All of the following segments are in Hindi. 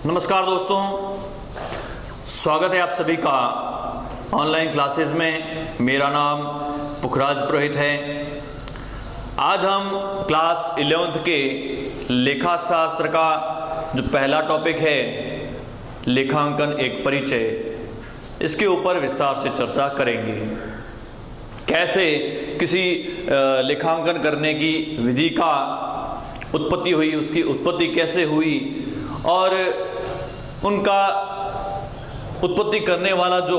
नमस्कार दोस्तों, स्वागत है आप सभी का ऑनलाइन क्लासेस में। मेरा नाम पुखराज पुरोहित है। आज हम क्लास 11th के लेखा शास्त्र का जो पहला टॉपिक है लेखांकन एक परिचय, इसके ऊपर विस्तार से चर्चा करेंगे। कैसे किसी लेखांकन करने की विधि का उत्पत्ति हुई, उसकी उत्पत्ति कैसे हुई और उनका उत्पत्ति करने वाला जो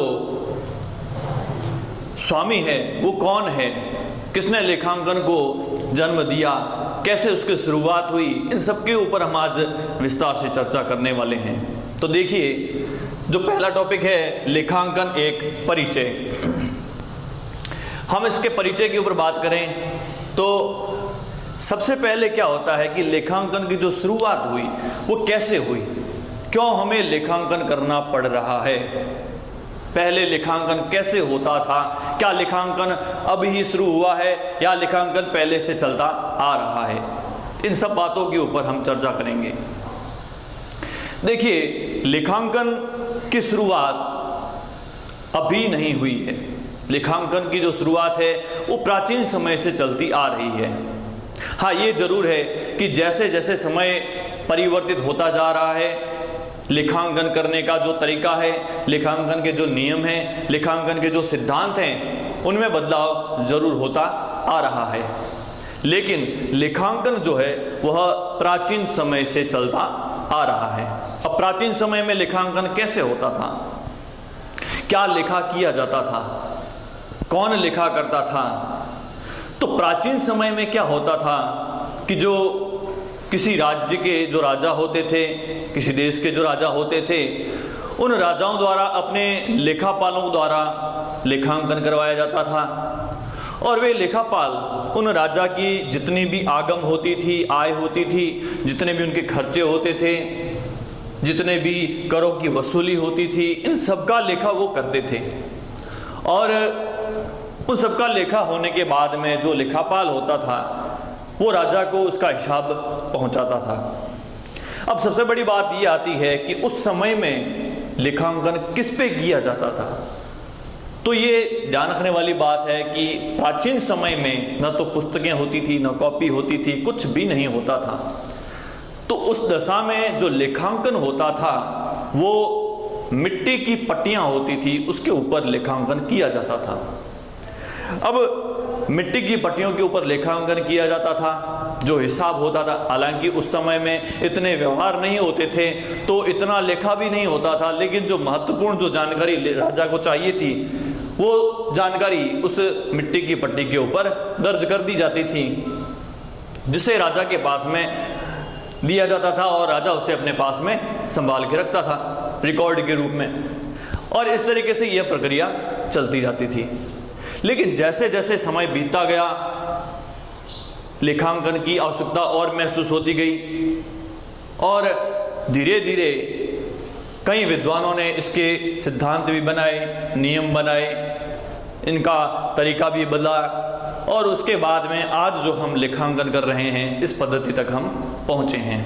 स्वामी है वो कौन है, किसने लेखांकन को जन्म दिया, कैसे उसकी शुरुआत हुई, इन सब के ऊपर हम आज विस्तार से चर्चा करने वाले हैं। तो देखिए, जो पहला टॉपिक है लेखांकन एक परिचय। हम इसके परिचय के ऊपर बात करें तो सबसे पहले क्या होता है कि लेखांकन की जो शुरुआत हुई वो कैसे हुई, क्यों हमें लेखांकन करना पड़ रहा है, पहले लेखांकन कैसे होता था, क्या लेखांकन अभी ही शुरू हुआ है या लेखांकन पहले से चलता आ रहा है, इन सब बातों के ऊपर हम चर्चा करेंगे। देखिए, लेखांकन की शुरुआत अभी नहीं हुई है। लेखांकन की जो शुरुआत है वो प्राचीन समय से चलती आ रही है। हाँ, ये जरूर है कि जैसे जैसे समय परिवर्तित होता जा रहा है, लेखांकन करने का जो तरीका है, लेखांकन के जो नियम हैं, लेखांकन के जो सिद्धांत हैं, उनमें बदलाव जरूर होता आ रहा है। लेकिन लेखांकन जो है वह प्राचीन समय से चलता आ रहा है। अब प्राचीन समय में लेखांकन कैसे होता था, क्या लेखा किया जाता था, कौन लेखा करता था? तो प्राचीन समय में क्या होता था कि जो किसी राज्य के जो राजा होते थे, किसी देश के जो राजा होते थे, उन राजाओं द्वारा अपने लेखापालों द्वारा लेखांकन करवाया जाता था। और वे लेखापाल उन राजा की जितनी भी आगम होती थी, आय होती थी, जितने भी उनके खर्चे होते थे, जितने भी करों की वसूली होती थी, इन सबका लेखा वो करते थे। और उन सबका लेखा होने के बाद में जो लेखापाल होता था वो राजा को उसका हिसाब पहुंचाता था। अब सबसे बड़ी बात ये आती है कि उस समय में लेखांकन किस पे किया जाता था। तो ये ध्यान रखने वाली बात है कि प्राचीन समय में न तो पुस्तकें होती थी, न कॉपी होती थी, कुछ भी नहीं होता था। तो उस दशा में जो लेखांकन होता था वो मिट्टी की पट्टियां होती थी, उसके ऊपर लेखांकन किया जाता था। अब मिट्टी की पट्टियों के ऊपर लेखांकन किया जाता था, जो हिसाब होता था। हालांकि उस समय में इतने व्यवहार नहीं होते थे तो इतना लेखा भी नहीं होता था, लेकिन जो महत्वपूर्ण जो जानकारी राजा को चाहिए थी वो जानकारी उस मिट्टी की पट्टी के ऊपर दर्ज कर दी जाती थी, जिसे राजा के पास में दिया जाता था और राजा उसे अपने पास में संभाल के रखता था रिकॉर्ड के रूप में। और इस तरीके से यह प्रक्रिया चलती जाती थी। लेकिन जैसे जैसे समय बीतता गया, लेखांकन की आवश्यकता और महसूस होती गई और धीरे धीरे कई विद्वानों ने इसके सिद्धांत भी बनाए, नियम बनाए, इनका तरीका भी बदला और उसके बाद में आज जो हम लेखांकन कर रहे हैं इस पद्धति तक हम पहुँचे हैं।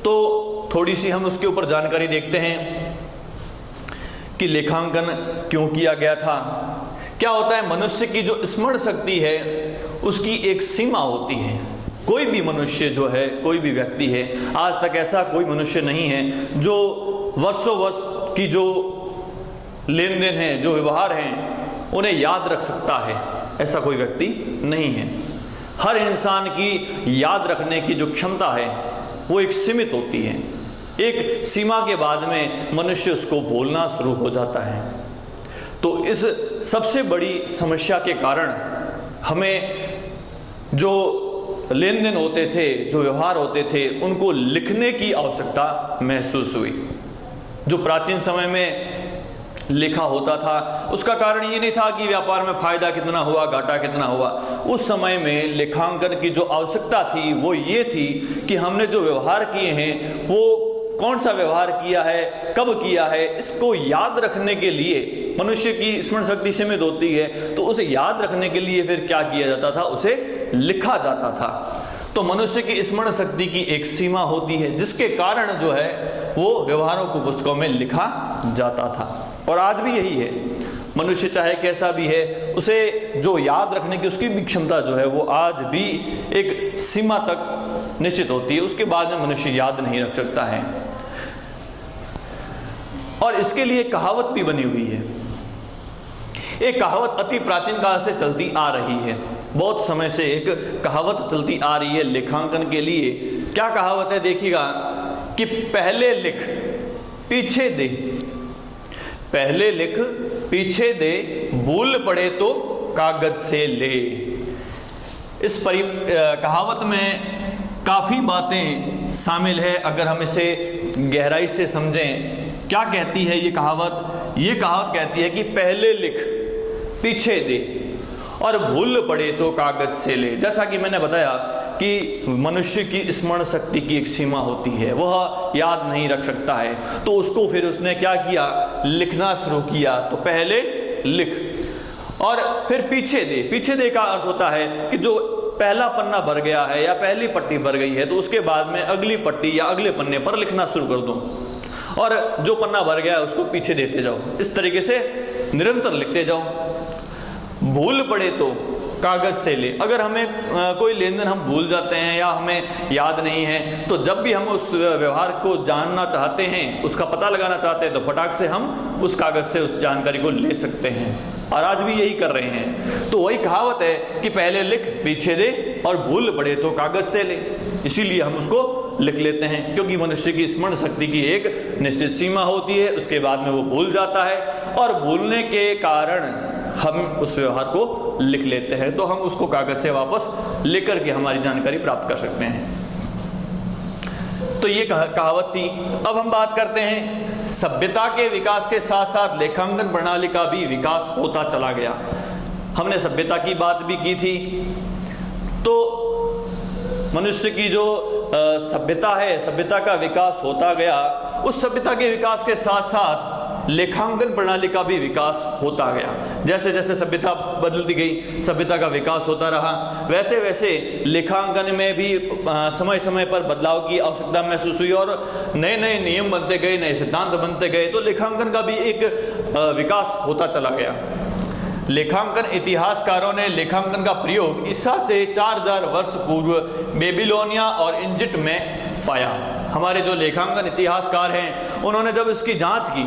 तो थोड़ी सी हम उसके ऊपर जानकारी देखते हैं कि लेखांकन क्यों किया गया था। क्या होता है, मनुष्य की जो स्मरण शक्ति है उसकी एक सीमा होती है। कोई भी मनुष्य जो है, कोई भी व्यक्ति है, आज तक ऐसा कोई मनुष्य नहीं है जो वर्षों वर्ष की जो लेन देन है, जो व्यवहार हैं, उन्हें याद रख सकता है। ऐसा कोई व्यक्ति नहीं है। हर इंसान की याद रखने की जो क्षमता है वो एक सीमित होती है। एक सीमा के बाद में मनुष्य उसको भूलना शुरू हो जाता है। तो इस सबसे बड़ी समस्या के कारण हमें जो लेन देन होते थे, जो व्यवहार होते थे, उनको लिखने की आवश्यकता महसूस हुई। जो प्राचीन समय में लिखा होता था उसका कारण ये नहीं था कि व्यापार में फायदा कितना हुआ, घाटा कितना हुआ। उस समय में लेखांकन की जो आवश्यकता थी वो ये थी कि हमने जो व्यवहार किए हैं वो कौन सा व्यवहार किया है, कब किया है, इसको याद रखने के लिए मनुष्य की स्मरण शक्ति सीमित होती है। तो उसे याद रखने के लिए फिर क्या किया जाता था, उसे लिखा जाता था। तो मनुष्य की स्मरण शक्ति की एक सीमा होती है, जिसके कारण जो है वो व्यवहारों को पुस्तकों में लिखा जाता था। और आज भी यही है, मनुष्य चाहे कैसा भी है, उसे जो याद रखने की उसकी भी क्षमता जो है वो आज भी एक सीमा तक निश्चित होती है, उसके बाद में मनुष्य याद नहीं रख सकता है। और इसके लिए कहावत भी बनी हुई है। एक कहावत अति प्राचीन काल से चलती आ रही है, बहुत समय से एक कहावत चलती आ रही है लेखांकन के लिए। क्या कहावत है देखिएगा कि पहले लिख पीछे दे, पहले लिख पीछे दे, भूल पड़े तो कागज से ले। इस कहावत में काफ़ी बातें शामिल है, अगर हम इसे गहराई से समझें। क्या कहती है ये कहावत? ये कहावत कहती है कि पहले लिख पीछे दे और भूल पड़े तो कागज से ले। जैसा कि मैंने बताया कि मनुष्य की स्मरण शक्ति की एक सीमा होती है, वह याद नहीं रख सकता है, तो उसको फिर उसने क्या किया, लिखना शुरू किया। तो पहले लिख और फिर पीछे दे। पीछे दे का अर्थ होता है कि जो पहला पन्ना भर गया है या पहली पट्टी भर गई है तो उसके बाद में अगली पट्टी या अगले पन्ने पर लिखना शुरू कर दो, और जो पन्ना भर गया है उसको पीछे देते जाओ। इस तरीके से निरंतर लिखते जाओ। भूल पड़े तो कागज से ले। अगर हमें कोई लेन देन हम भूल जाते हैं या हमें याद नहीं है, तो जब भी हम उस व्यवहार को जानना चाहते हैं, उसका पता लगाना चाहते हैं, तो फटाक से हम उस कागज से उस जानकारी को ले सकते हैं। और आज भी यही कर रहे हैं। तो वही कहावत है कि पहले लिख पीछे दे और भूल पड़े तो कागज से ले। इसीलिए हम उसको लिख लेते हैं, क्योंकि मनुष्य की स्मरण शक्ति की एक निश्चित सीमा होती है, उसके बाद में वो भूल जाता है, और भूलने के कारण हम उस व्यवहार को लिख लेते हैं, तो हम उसको कागज से वापस लेकर के हमारी जानकारी प्राप्त कर सकते हैं। तो ये कहावत थी। अब हम बात करते हैं सभ्यता के विकास के साथ साथ लेखांकन प्रणाली का भी विकास होता चला गया। हमने सभ्यता की बात भी की थी। तो मनुष्य की जो सभ्यता है, सभ्यता का विकास होता गया। उस सभ्यता के विकास के साथ साथ लेखांकन प्रणाली का भी विकास होता गया। जैसे जैसे सभ्यता बदलती गई, सभ्यता का विकास होता रहा, वैसे वैसे लेखांकन में भी समय समय पर बदलाव की आवश्यकता महसूस हुई और नए नए नियम बनते गए, नए सिद्धांत बनते गए। तो लेखांकन का भी एक विकास होता चला गया। लेखांकन इतिहासकारों ने लेखांकन का प्रयोग ईसा से 4000 वर्ष पूर्व बेबीलोनिया और इजिप्ट में पाया। हमारे जो लेखांकन इतिहासकार हैं, उन्होंने जब इसकी जांच की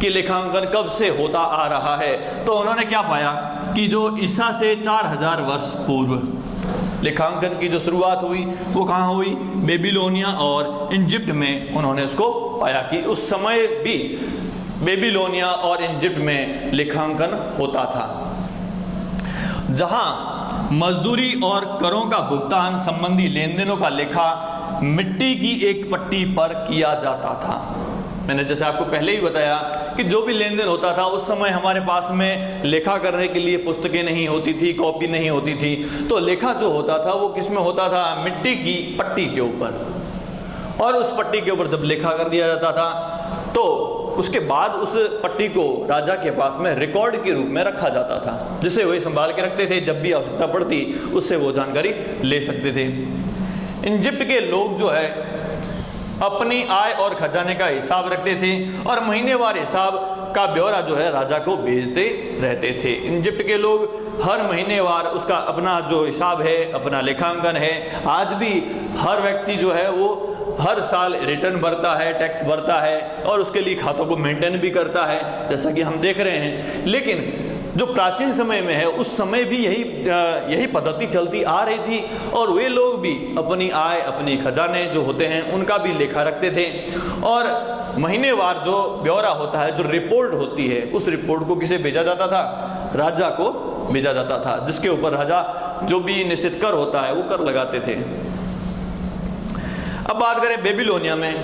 कि लेखांकन कब से होता आ रहा है, तो उन्होंने क्या पाया कि जो ईसा से 4000 वर्ष पूर्व लेखांकन की जो शुरुआत हुई वो कहाँ हुई? बेबीलोनिया और इजिप्ट में। उन्होंने उसको पाया कि उस समय भी बेबीलोनिया और इजिप्ट में लेखांकन होता था, जहां मजदूरी और करों का भुगतान संबंधी लेन देनों का लेखा मिट्टी की एक पट्टी पर किया जाता था। मैंने जैसे आपको पहले ही बताया कि जो भी लेन देन होता था उस समय हमारे पास में लेखा करने के लिए पुस्तकें नहीं होती थी, कॉपी नहीं होती थी। तो लेखा जो होता था वो किस में होता था? मिट्टी की पट्टी के ऊपर। और उस पट्टी के ऊपर जब लेखा कर दिया जाता था तो उसके बाद उस पट्टी को राजा के पास में रिकॉर्ड के रूप में रखा जाता था, जिसे वही संभाल के रखते थे। जब भी आवश्यकता पड़ती उससे वो जानकारी ले सकते थे। इजिप्ट के लोग जो है अपनी आय और खजाने का हिसाब रखते थे और महीनेवार हिसाब का ब्यौरा जो है राजा को भेजते रहते थे। इजिप्ट के लोग हर महीनेवार उसका अपना जो हिसाब है, अपना लेखांकन है। आज भी हर व्यक्ति जो है वो हर साल रिटर्न भरता है, टैक्स भरता है और उसके लिए खातों को मेंटेन भी करता है, जैसा कि हम देख रहे हैं। लेकिन जो प्राचीन समय में है उस समय भी यही पद्धति चलती आ रही थी और वे लोग भी अपनी आय, अपने खजाने जो होते हैं उनका भी लेखा रखते थे। और महीनेवार जो ब्यौरा होता है, जो रिपोर्ट होती है, उस रिपोर्ट को किसे भेजा जाता था? राजा को भेजा जाता था, जिसके ऊपर राजा जो भी निश्चित कर होता है वो कर लगाते थे। अब बात करें बेबीलोनिया में,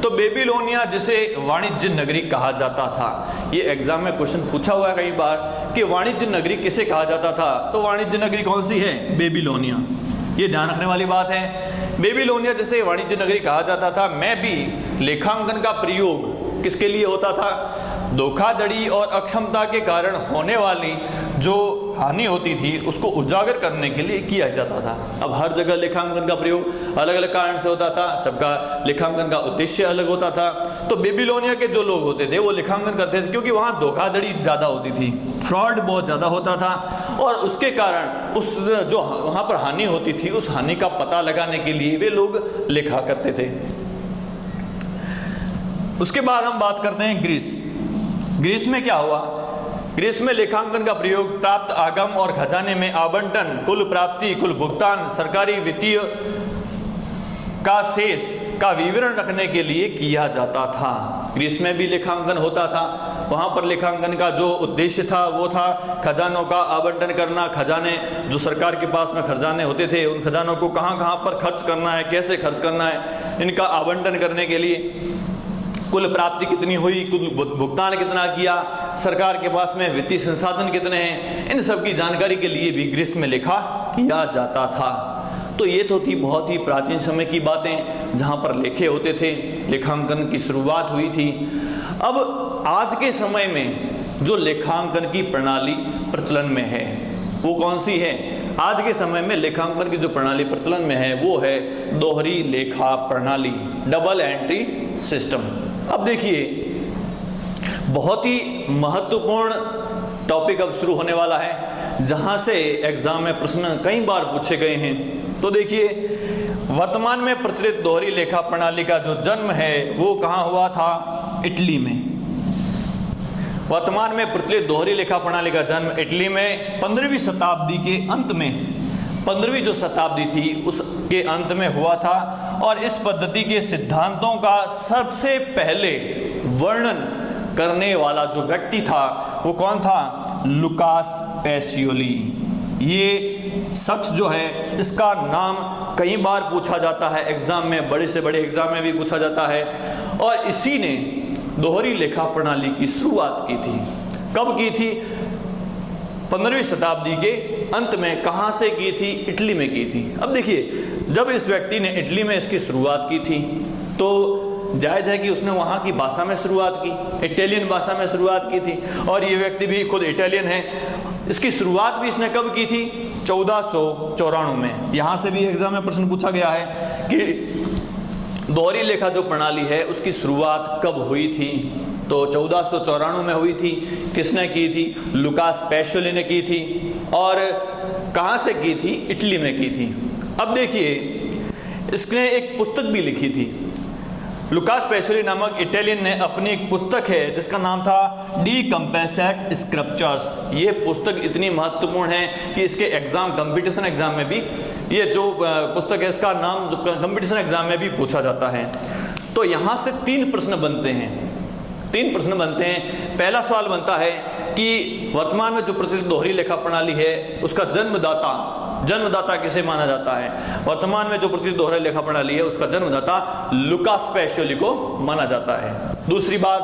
तो बेबीलोनिया जिसे वाणिज्य नगरी कहा जाता था, ये एग्जाम में क्वेश्चन पूछा हुआ है कई बार कि वाणिज्य नगरी किसे कहा जाता था। तो वाणिज्य नगरी कौन सी है? बेबीलोनिया। ये ध्यान रखने वाली बात है। बेबीलोनिया जिसे वाणिज्य नगरी कहा जाता था, में भी लेखांकन का प्रयोग किसके लिए होता था? धोखाधड़ी और अक्षमता के कारण होने वाली जो हानि होती थी उसको उजागर करने के लिए किया जाता था। अब हर जगह लेखांकन का प्रयोग अलग अलग कारण से होता था, सबका लेखांकन का उद्देश्य अलग होता था। तो बेबीलोनिया के जो लोग होते थे वो लेखांकन करते थे क्योंकि वहाँ धोखाधड़ी ज़्यादा होती थी, फ्रॉड बहुत ज़्यादा होता था, और उसके कारण उस जो वहाँ पर हानि होती थी उस हानि का पता लगाने के लिए वे लोग लेखा करते थे। उसके बाद हम बात करते हैं ग्रीस में क्या हुआ। ग्रीस में लेखांकन का प्रयोग प्राप्त आगम और खजाने में आवंटन, कुल प्राप्ति, कुल भुगतान, सरकारी वित्तीय का शेष का विवरण रखने के लिए किया जाता था। ग्रीस में भी लेखांकन होता था। वहाँ पर लेखांकन का जो उद्देश्य था वो था खजानों का आवंटन करना, खजाने जो सरकार के पास में खजाने होते थे उन खजानों को कहाँ कहाँ पर खर्च करना है, कैसे खर्च करना है, इनका आवंटन करने के लिए कुल प्राप्ति कितनी हुई, कुल भुगतान कितना किया, सरकार के पास में वित्तीय संसाधन कितने हैं, इन सब की जानकारी के लिए भी ग्रीस में लेखा किया जाता था। तो ये तो थी बहुत ही प्राचीन समय की बातें जहाँ पर लेखे होते थे, लेखांकन की शुरुआत हुई थी। अब आज के समय में जो लेखांकन की प्रणाली प्रचलन में है वो कौन सी है? आज के समय में लेखांकन की जो प्रणाली प्रचलन में है वो है दोहरी लेखा प्रणाली, डबल एंट्री सिस्टम। अब देखिए बहुत ही महत्वपूर्ण टॉपिक अब शुरू होने वाला है जहां से एग्जाम में प्रश्न कई बार पूछे गए हैं। तो देखिए वर्तमान में प्रचलित दोहरी लेखा प्रणाली का जो जन्म है वो कहाँ हुआ था? इटली में। वर्तमान में प्रचलित दोहरी लेखा प्रणाली का जन्म इटली में 15वीं शताब्दी के अंत में, 15वीं जो शताब्दी थी उसके अंत में हुआ था। और इस पद्धति के सिद्धांतों का सबसे पहले वर्णन करने वाला जो व्यक्ति था वो कौन था? Lucas Pacioli. ये शख्स जो है इसका नाम कई बार पूछा जाता है एग्जाम में, बड़े से बड़े एग्जाम में भी पूछा जाता है। और इसी ने दोहरी लेखा प्रणाली की शुरुआत की थी। कब की थी? 15वीं शताब्दी के अंत में। कहाँ से की थी? इटली में की थी। अब देखिए जब इस व्यक्ति ने इटली में इसकी शुरुआत की थी तो जायज़ है कि उसने वहाँ की भाषा में शुरुआत की, इटालियन भाषा में शुरुआत की थी, और ये व्यक्ति भी खुद इटालियन है। इसकी शुरुआत भी इसने कब की थी? 1494 में। यहाँ से भी एग्जाम में प्रश्न पूछा गया है कि दोहरी लेखा जो प्रणाली है उसकी शुरुआत कब हुई थी? तो 1494 में हुई थी। किसने की थी? लुकास पेसियोली ने की थी। और कहाँ से की थी? इटली में की थी। अब देखिए इसने एक पुस्तक भी लिखी थी। लुकास पेसियोली नामक इटालियन ने अपनी एक पुस्तक है जिसका नाम था डी कंपेसेट स्क्रिप्चर्स। ये पुस्तक इतनी महत्वपूर्ण है कि इसके एग्जाम, कंपटीशन एग्जाम में भी ये जो पुस्तक है इसका नाम कंपटीशन एग्जाम में भी पूछा जाता है। तो यहाँ से 3 प्रश्न बनते हैं। 3 प्रश्न बनते हैं। पहला सवाल बनता है कि वर्तमान में जो प्रचलित दोहरी लेखा प्रणाली है उसका जन्मदाता किसे माना जाता है? वर्तमान में जो प्रचलित दोहरी लेखा प्रणाली है उसका जन्मदाता लुकास पेसियोली को माना जाता है। दूसरी बात,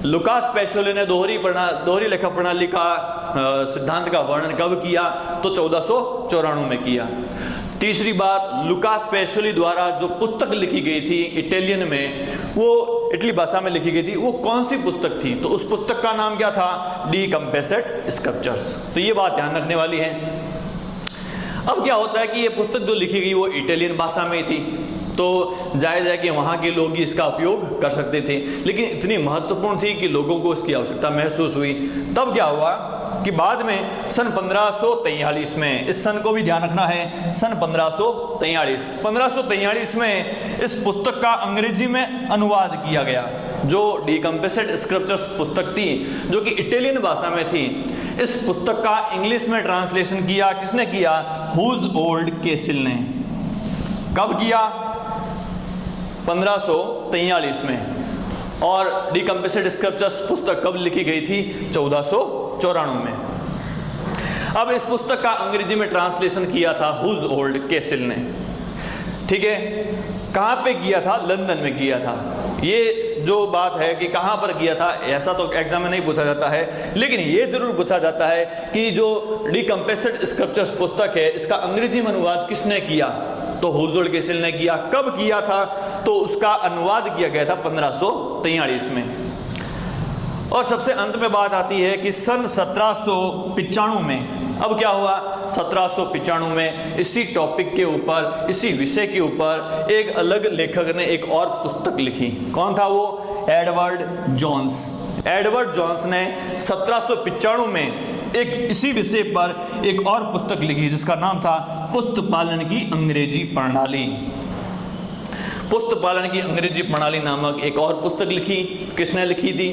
लुकास पेसियोली ने दोहरी लेखा प्रणाली का सिद्धांत का वर्णन कब किया? तो 1494 में किया। तीसरी बात, लुकास पेसियोली द्वारा जो पुस्तक लिखी गई थी इटालियन में, वो इटली भाषा में लिखी गई थी, वो कौन सी पुस्तक थी? तो उस पुस्तक का नाम क्या था? डी कंपेसेट स्क्रिप्चर्स। तो ये बात ध्यान रखने वाली है। अब क्या होता है कि ये पुस्तक जो लिखी गई वो इटालियन भाषा में थी, तो जायज़ है कि वहाँ के लोग ही इसका उपयोग कर सकते थे, लेकिन इतनी महत्वपूर्ण थी कि लोगों को इसकी आवश्यकता महसूस हुई। तब क्या हुआ कि बाद में सन 1543 में, इस सन को भी ध्यान रखना है, सन 1543 में इस पुस्तक का अंग्रेजी में अनुवाद किया गया। जो डी कंपेसेट स्क्रिप्चर्स पुस्तक थी जो कि इटालियन भाषा में थी, इस पुस्तक का इंग्लिश में ट्रांसलेशन किया किसने किया? हुज ओल्ड केसिल ने। कब किया? 1543 में। और डी कंपेसेट स्क्रिप्चर्स पुस्तक कब लिखी गई थी? 1494 में। अब इस पुस्तक का अंग्रेजी में ट्रांसलेशन किया था हुज ओल्ड केसिल ने। ठीक है, कहाँ पे किया था? लंदन में किया था। ये जो बात है कि कहाँ पर किया था ऐसा तो एग्जाम में नहीं पूछा जाता है, लेकिन ये जरूर पूछा जाता है कि जो डी कंपेसेट स्क्रिप्चर्स पुस्तक है इसका अंग्रेजी में अनुवाद किसने किया? तो हुज ओल्ड केसिल ने किया। कब किया था? तो उसका अनुवाद किया गया था 1543 में। और सबसे अंत में बात आती है कि सन 1795 में, अब क्या हुआ, 1795 में इसी टॉपिक के ऊपर, इसी विषय के ऊपर एक अलग लेखक ने एक और पुस्तक लिखी। कौन था वो? Edward Jones. एडवर्ड जोन्स ने 1795 में एक इसी विषय पर एक और पुस्तक लिखी जिसका नाम था पुस्त पालन की अंग्रेजी प्रणाली। पुस्त पालन की अंग्रेजी प्रणाली नामक एक और पुस्तक लिखी। किसने लिखी थी?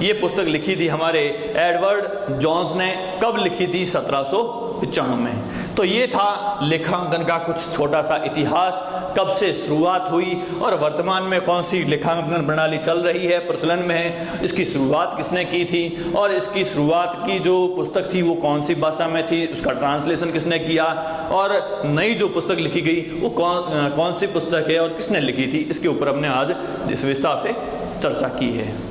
ये पुस्तक लिखी थी हमारे एडवर्ड जोन्स ने। कब लिखी थी? 1795 में। तो ये था लेखांकन का कुछ छोटा सा इतिहास, कब से शुरुआत हुई और वर्तमान में कौन सी लेखांकन प्रणाली चल रही है, प्रचलन में है, इसकी शुरुआत किसने की थी और इसकी शुरुआत की जो पुस्तक थी वो कौन सी भाषा में थी, उसका ट्रांसलेशन किसने किया और नई जो पुस्तक लिखी गई वो कौन सी पुस्तक है और किसने लिखी थी, इसके ऊपर हमने आज इस विस्तार से चर्चा की है।